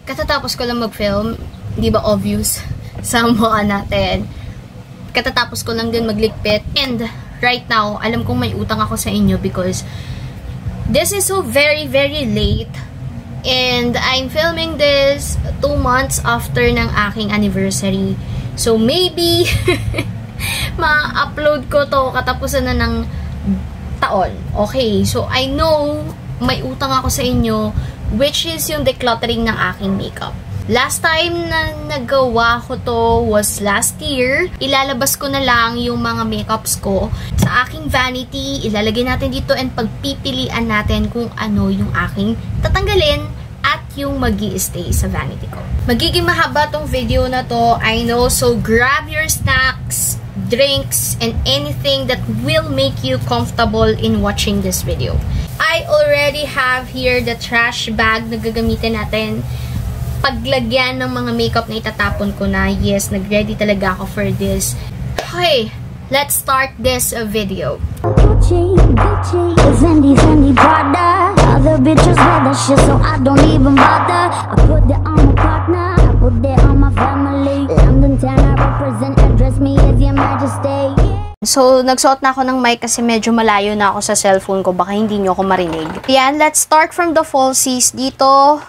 katatapos ko lang mag-film, di ba obvious sa mukha natin. Katatapos ko lang din magligpit. And right now, alam kong may utang ako sa inyo because this is so very, very late. And I'm filming this 2 months after ng aking anniversary. So maybe, ma-upload ko to katapusan na ng taon. Okay, so I know may utang ako sa inyo, which is yung decluttering ng aking makeup. Last time na nagawa ko to was last year. Ilalabas ko na lang yung mga makeups ko sa aking vanity. Ilalagay natin dito and pagpipilian natin kung ano yung aking tatanggalin at yung magi-stay sa vanity ko. Magiging mahaba tong video na to, I know, so grab your snacks, drinks, and anything that will make you comfortable in watching this video. I already have here the trash bag na gagamitin natin paglagyan ng mga makeup na itatapon ko na. Yes, nag-ready talaga ako for this. Okay, let's start this video. Other bitches wear that shit, so I don't even bother. I put that on my partner, I put that on my family. London town, I represent, address me as your majesty. So, nagsuot na ako ng mic kasi medyo malayo na ako sa cellphone ko. Baka hindi nyo ako marinig. Yan, let's start from the falsies. Dito,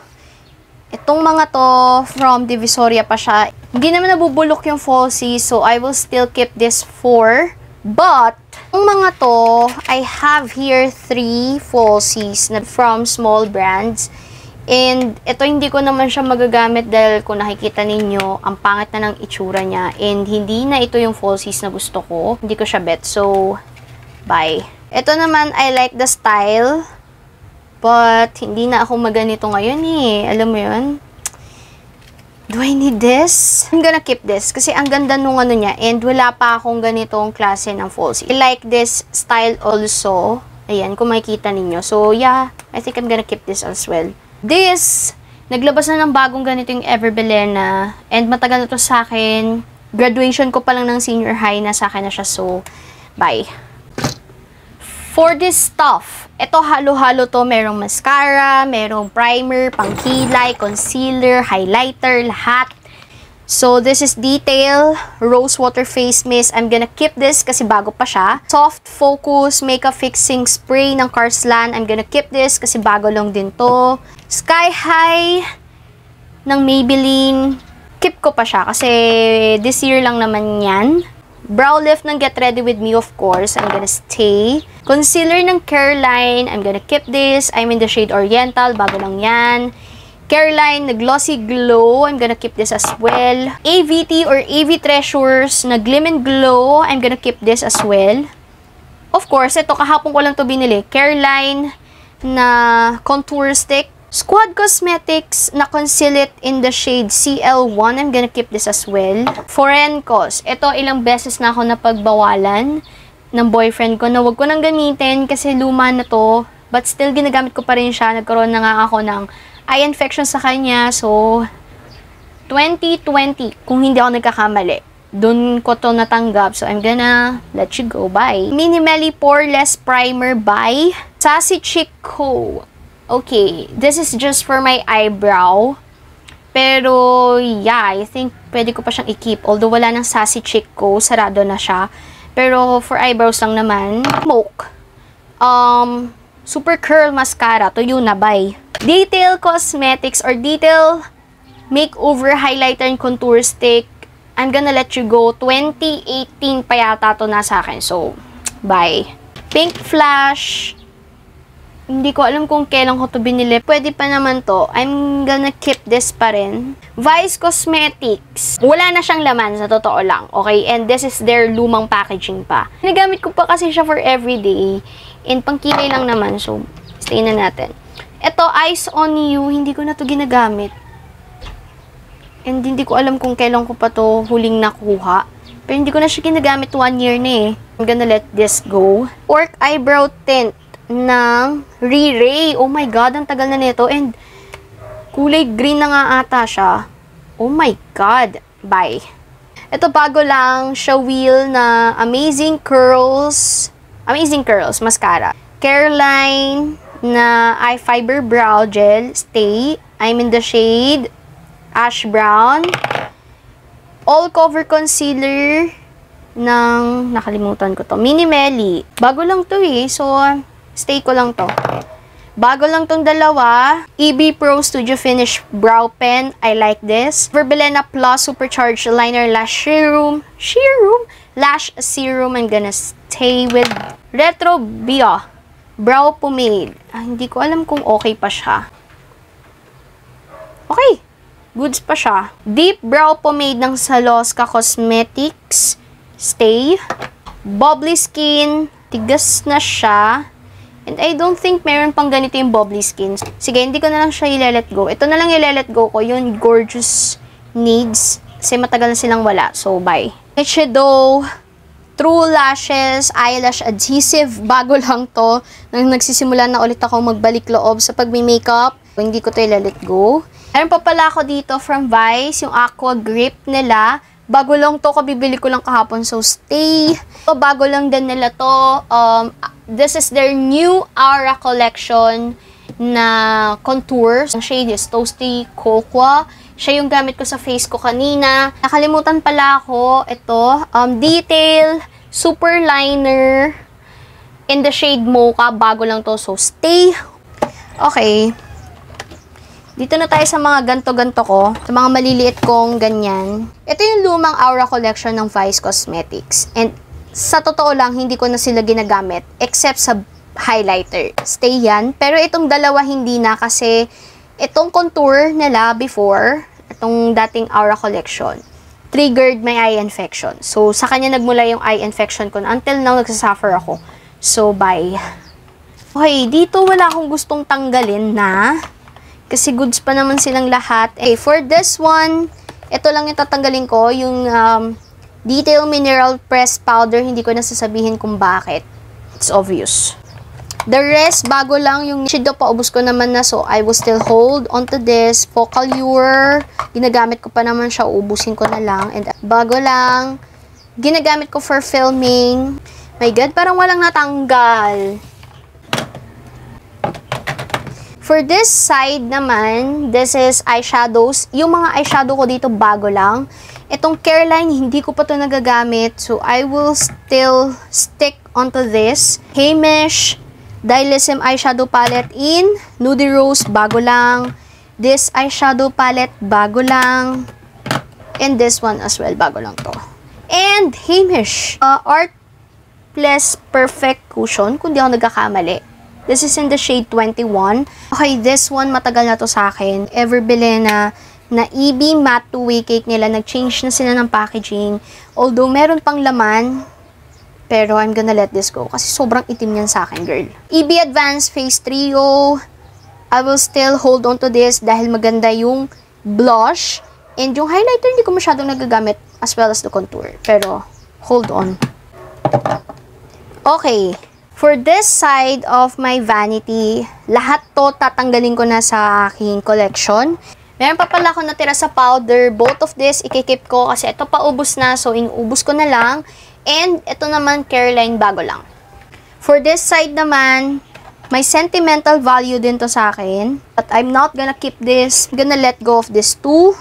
itong mga to, from Divisoria pa siya. Hindi naman nabubulok yung falsies, so I will still keep this 4. But, yung mga to, I have here 3 falsies na from small brands. And, ito hindi ko naman siya magagamit dahil kung nakikita ninyo, ang pangit na ng itsura niya. And, hindi na ito yung falsies na gusto ko. Hindi ko siya bet. So, bye. Ito naman, I like the style. But, hindi na ako maganito ngayon eh. Alam mo yun? Do I need this? I'm gonna keep this. Kasi ang ganda nung ano niya. And, wala pa akong ganitong klase ng falsies. I like this style also. Ayan, kung makikita ninyo. So, yeah. I think I'm gonna keep this as well. This, naglabas na ng bagong ganito yung Everbelena. And matagal na to sa akin. Graduation ko pa lang ng senior high na sa akin na siya. So, bye. For this stuff, ito halo-halo to. Merong mascara, merong primer, pangkilay, concealer, highlighter, lahat. So, this is Detail Rose Water Face Mist. I'm gonna keep this kasi bago pa siya. Soft Focus Makeup Fixing Spray ng Carslan. I'm gonna keep this kasi bago lang din to. Sky High ng Maybelline. Keep ko pa siya kasi this year lang naman yan. Brow Lift ng Get Ready With Me, of course. I'm gonna stay. Concealer ng Careline. I'm gonna keep this. I'm in the shade Oriental. Bago lang yan. Careline na Glossy Glow. I'm gonna keep this as well. AVT or AV Treasures na Glim and Glow. I'm gonna keep this as well. Of course, ito kahapon ko lang to binili. Careline na Contour Stick. Squad Cosmetics na Conceal It in the shade CL1. I'm gonna keep this as well. Forencos. Ito ilang beses na ako napagbawalan ng boyfriend ko na wag ko nang gamitin kasi luma na to. But still, ginagamit ko pa rin siya. Nagkaroon na nga ako ng eye infection sa kanya. So, 2020, kung hindi ako nagkakamali, dun ko to natanggap. So, I'm gonna let you go. Bye. Minimally Poreless Primer by Sassy Chick Co. Okay, this is just for my eyebrow. Pero, yeah, I think pwede ko pa siyang i-keep. Although, wala ng Sassy Chick Co. Sarado na siya. Pero, for eyebrows lang naman. Smoke. Super Curl Mascara. To yun na, bye. Detail Cosmetics or Detail Makeover Highlighter and Contour Stick. I'm gonna let you go. 2018 pa yata to na sa akin. So, bye. Pink Flash. Hindi ko alam kung kailan ko to binili. Pwede pa naman to. I'm gonna keep this pa rin. Vice Cosmetics. Wala na siyang laman, sa totoo lang. Okay? And this is their lumang packaging pa. Nagamit ko pa kasi siya for everyday. And pangkilay lang naman. So, stay na natin. Ito, Eyes on You. Hindi ko na to ginagamit. And hindi ko alam kung kailan ko pa to huling nakuha. Pero hindi ko na siya ginagamit 1 year na eh. I'm gonna let this go. Orc Eyebrow Tint ng Re-Ray. Oh my God, ang tagal na nito. And kulay green na nga ata siya. Oh my God. Bye. Ito bago lang, Shawil na Amazing Curls Mascara. Careline na Eye Fiber Brow Gel. Stay. I'm in the shade Ash Brown. All Cover Concealer ng, nakalimutan ko to, Mini Melly. Bago lang to eh, so stay ko lang to. Bago lang tong dalawa. EB Pro Studio Finish Brow Pen. I like this. Verbelena Plus Supercharged Liner Lash Serum. Lash Serum. I'm gonna stay with Retro Bio Brow Pomade. Hindi ko alam kung okay pa siya. Okay. Goods pa siya. Deep Brow Pomade ng Salosca Cosmetics. Stay. Bubbly Skin. Tigas na siya. And I don't think meron pang ganito yung bubbly skins. Sige, hindi ko na lang siya i-let go. Ito na lang i-let go ko, yung Gorgeous Needs. Kasi matagal na silang wala. So, bye. Eyeshadow, True Lashes, Eyelash Adhesive. Bago lang to. Nang nagsisimula na ulit ako magbalik loob sa pag-makeup. Hindi ko to i-let go. Meron pa pala ako dito from Vice, yung Aqua Grip nila. Bago lang to, kabibili ko lang kahapon. So, stay. So, bago lang din nila to. This is their new Aura collection na contour. Ang shade is Toasty Cocoa. Siya yung gamit ko sa face ko kanina. Nakalimutan pala ako. Ito, Detail Super Liner in the shade Mocha. Bago lang to. So, stay. Okay. Dito na tayo sa mga ganto-ganto ko. Sa mga maliliit kong ganyan. Ito yung lumang Aura collection ng Vice Cosmetics. And sa totoo lang, hindi ko na sila ginagamit. Except sa highlighter. Stay yan. Pero itong dalawa hindi na kasi itong contour nila before, itong dating Aura collection, triggered my eye infection. So, sa kanya nagmula yung eye infection ko. Until now, nagsasuffer ako. So, bye. Okay, dito wala akong gustong tanggalin na. Kasi goods pa naman silang lahat. Okay, for this one, ito lang yung tatanggalin ko. Yung Detail Mineral Press Powder. Hindi ko na sasabihin kung bakit. It's obvious. The rest, bago lang. Yung shadow, paubos ko naman na. So, I will still hold onto this. Focal Lure. Ginagamit ko pa naman siya. Uubusin ko na lang. And bago lang. Ginagamit ko for filming. My God, parang walang natanggal. For this side naman, this is eyeshadows. Yung mga eyeshadow ko dito bago lang. Itong Careline, hindi ko pa ito nagagamit. So, I will still stick onto this. Hamish Dilism Eyeshadow Palette in Nude Rose, bago lang. This eyeshadow palette, bago lang. And this one as well, bago lang to. And Hamish Artless Perfect Cushion, kung di ako nagkakamali. This is in the shade 21. Okay, this one, matagal na to sa akin. Everbelena na EB Matte 2-Way Cake nila. Nag-change na sila ng packaging. Although, meron pang laman. Pero, I'm gonna let this go. Kasi sobrang itim yan sa akin, girl. EB Advanced Face Trio. I will still hold on to this dahil maganda yung blush. And yung highlighter, hindi ko masyadong nagagamit as well as the contour. Pero, hold on. Okay. For this side of my vanity, lahat to tatanggalin ko na sa aking collection. Meron pa pala ako natira sa powder. Both of this, ikikip ko kasi ito paubos na. So, inuubos ko na lang. And, ito naman, Careline, bago lang. For this side naman, may sentimental value din to sa akin. But I'm not gonna keep this. I'm gonna let go of this too.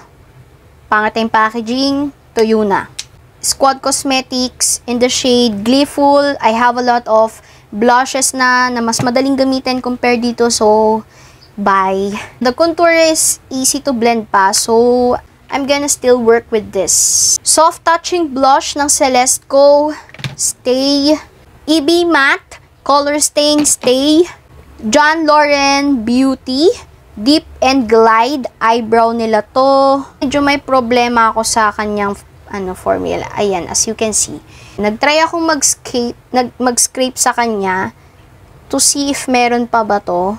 Pangit yung packaging. To yun na. Squad Cosmetics in the shade Gleeful. I have a lot of blushes na mas madaling gamitin compared dito. So, bye. The contour is easy to blend pa. So, I'm gonna still work with this. Soft Touching Blush ng Celestco. Stay. EB Matte. Color Stain. Stay. John Lauren Beauty. Deep and Glide. Eyebrow nila to. Medyo may problema ako sa kanyang formula. Ayan, as you can see. Nag-try akong mag-scrape sa kanya to see if meron pa ba to.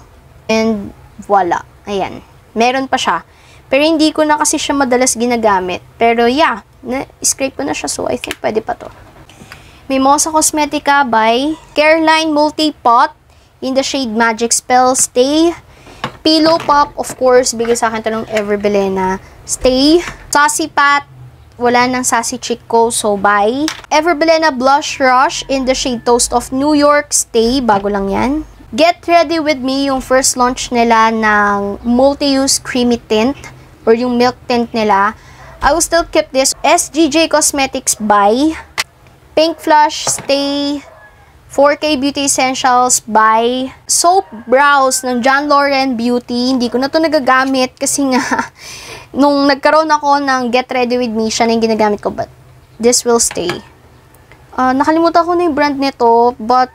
And voila. Ayan. Meron pa siya. Pero hindi ko na kasi siya madalas ginagamit. Pero yeah, na-scrape ko na siya. So, I think pwede pa to. Mimosa Cosmetica by Careline Multi-Pot in the shade Magic Spell. Stay. Pillow Pop, of course. Bigay sa akin ito ng Everbelena. Stay. Sassy Pat. Wala nang sassy chick ko, so bye. Everbelena Blush Rush in the shade Toast of New York. Stay, bago lang yan. Get Ready With Me, yung first launch nila ng multi-use creamy tint. or yung milk tint nila. I will still keep this. SGJ Cosmetics by Pink Flush Stay 4K Beauty Essentials by Soap Brows ng John Lauren Beauty. Hindi ko na to nagagamit kasi nga nung nagkaroon ako ng Get Ready With Me, siya na yung ginagamit ko, but this will stay. Nakalimutan ko na yung brand nito, but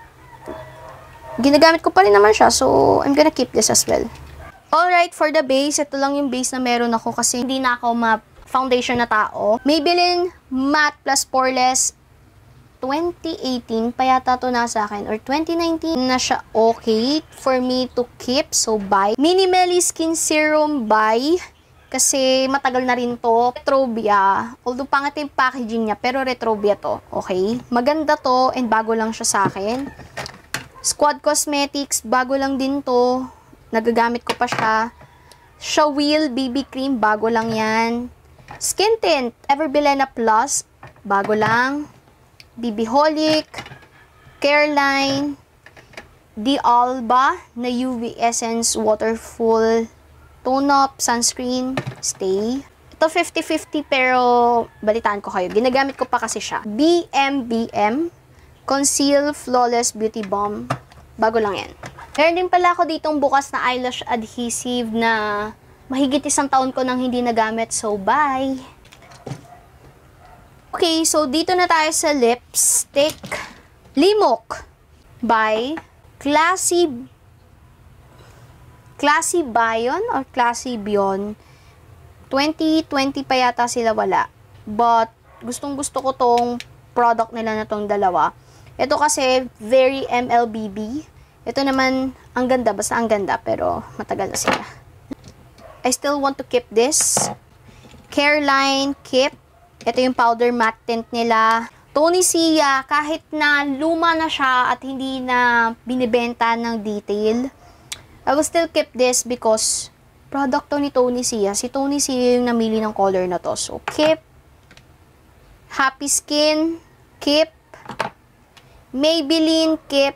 ginagamit ko pa rin naman siya, so I'm gonna keep this as well. Alright, for the base, ito lang yung base na meron ako kasi hindi na ako foundation na tao. Maybelline Matte Plus Poreless 2018 pa yata to na sa akin, or 2019 na siya okay for me to keep, so buy. Minimally Skin Serum buy, kasi matagal na rin to. Retrobia, although pangit yung packaging niya, pero Retrobia to, okay? Maganda to, and bago lang siya sa akin. Squad Cosmetics, bago lang din to. Nagagamit ko pa siya. Shawil BB Cream, bago lang yan. Skin Tint, Everbilena Plus, bago lang. BBholic, Careline, The Alba na UV Essence Waterful Tone Up Sunscreen, Stay. Ito 50-50 pero balitaan ko kayo. Ginagamit ko pa kasi siya. BMBM Conceal Flawless Beauty Balm. Bago lang yan. Meron din pala ako ditong bukas na eyelash adhesive na mahigit 1 taon ko nang hindi nagamit. So, bye! Okay, so dito na tayo sa lipstick. Limok by Classy Bion or Classy Bion. 2020 pa yata sila wala. But, gustong gusto ko tong product nila na tong dalawa. Ito kasi, very MLBB. Ito naman, ang ganda. Basta ang ganda, pero matagal na sila. I still want to keep this. Careline Keep. Ito yung powder matte tint nila. Tony Sia, kahit na luma na siya at hindi na binibenta ng detail, I will still keep this because product to ni Tony Sia. Si Tony Sia yung namili ng color na to. So, keep. Happy Skin, keep. Maybelline, keep.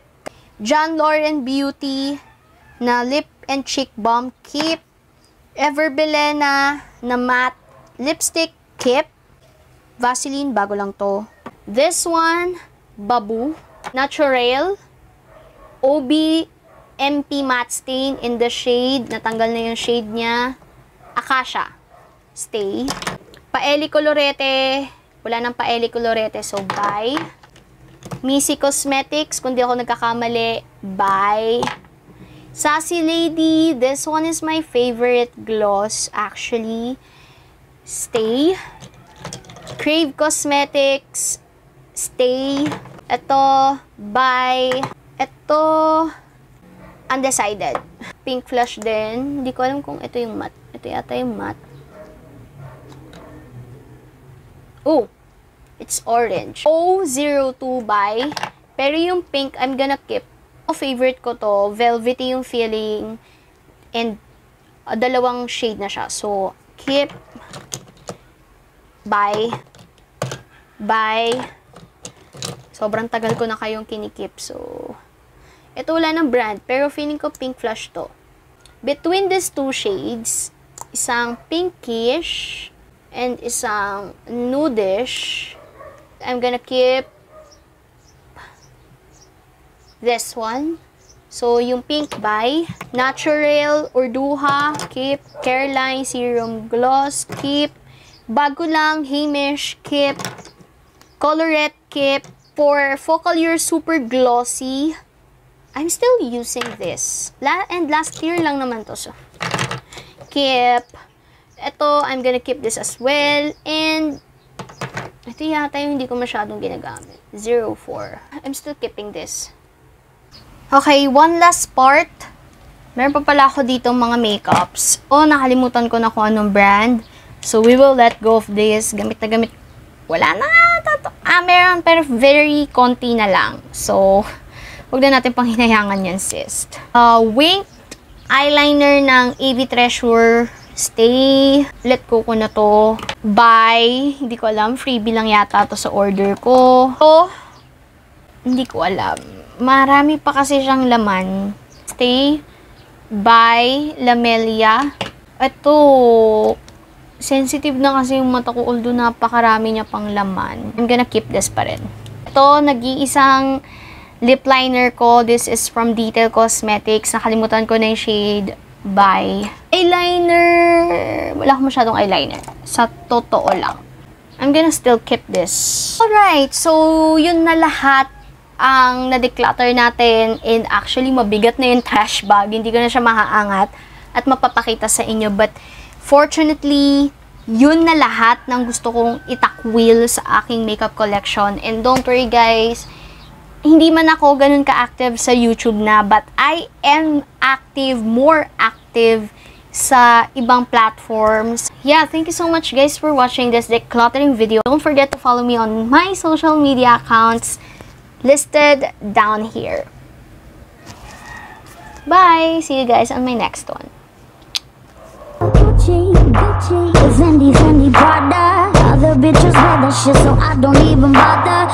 John Lauren Beauty na lip and cheek balm, keep. Everbilena na matte lipstick, keep. Vaseline, bago lang to. This one, Babu Natural OB MP Matte Stain in the shade, natanggal na yung shade niya, Acacia, Stay. Paeli Colorete, wala nang Paeli Colorete, so bye. Missy Cosmetics, kung di ako nagkakamali, bye. Sassy Lady, this one is my favorite gloss actually, Stay. Crave Cosmetics, Stay. Ito, bye. Ito, Undecided. Pink Flush din. Hindi ko alam kung ito yung matte. Ito yata yung matte. Oh, it's orange. 002 by. Pero yung pink, I'm gonna keep. Favorite ko to. Velvety yung feeling. And, dalawang shade na siya. So, keep. Bye. Bye. Sobrang tagal ko na kayong kinikip. So, ito wala ng brand. Pero feeling ko pink flush to. Between these two shades, isang pinkish and isang nudish, I'm gonna keep this one. So, yung pink by Natural Urduha, keep. Careline Serum Gloss, keep. Bago lang, Hamish, keep. Colorette, keep. For Focal You're Super Glossy, I'm still using this. And last year lang naman to. So, keep. Ito, I'm gonna keep this as well. And, ito yata yung hindi ko masyadong ginagamit. 04. I'm still keeping this. Okay, one last part. Meron pa pala ako dito mga makeups. Nakalimutan ko na kung anong brand. So, we will let go of this. Gamit na gamit. Wala na. Meron, pero very konti na lang. So, huwag na natin pang hinayangan yan, sis. Winged eyeliner ng AV Treasure. Stay. Let go ko na to. Buy. Hindi ko alam. Freebie lang yata to sa order ko. Hindi ko alam. Marami pa kasi siyang laman. Stay. By Lamelia. Ito. sensitive na kasi yung mata ko, although napakarami niya pang laman. I'm gonna keep this pa rin. Ito, nag-iisang lip liner ko. This is from Detail Cosmetics. Nakalimutan ko na yung shade by eyeliner. Wala akong masyadong eyeliner. Sa totoo lang. I'm gonna still keep this. Alright, so yun na lahat ang na-declutter natin. And actually, mabigat na yung trash bag. Hindi ko na siya mahaangat at mapapakita sa inyo. But fortunately, yun na lahat ng gusto kong itakwil sa aking makeup collection. And don't worry guys, hindi man ako ganun ka-active sa YouTube na, but I am active, more active sa ibang platforms. Yeah, thank you so much guys for watching this decluttering video. Don't forget to follow me on my social media accounts listed down here. Bye! See you guys on my next one. Gucci, Fendi, Prada. Other bitches wear that shit, so I don't even bother.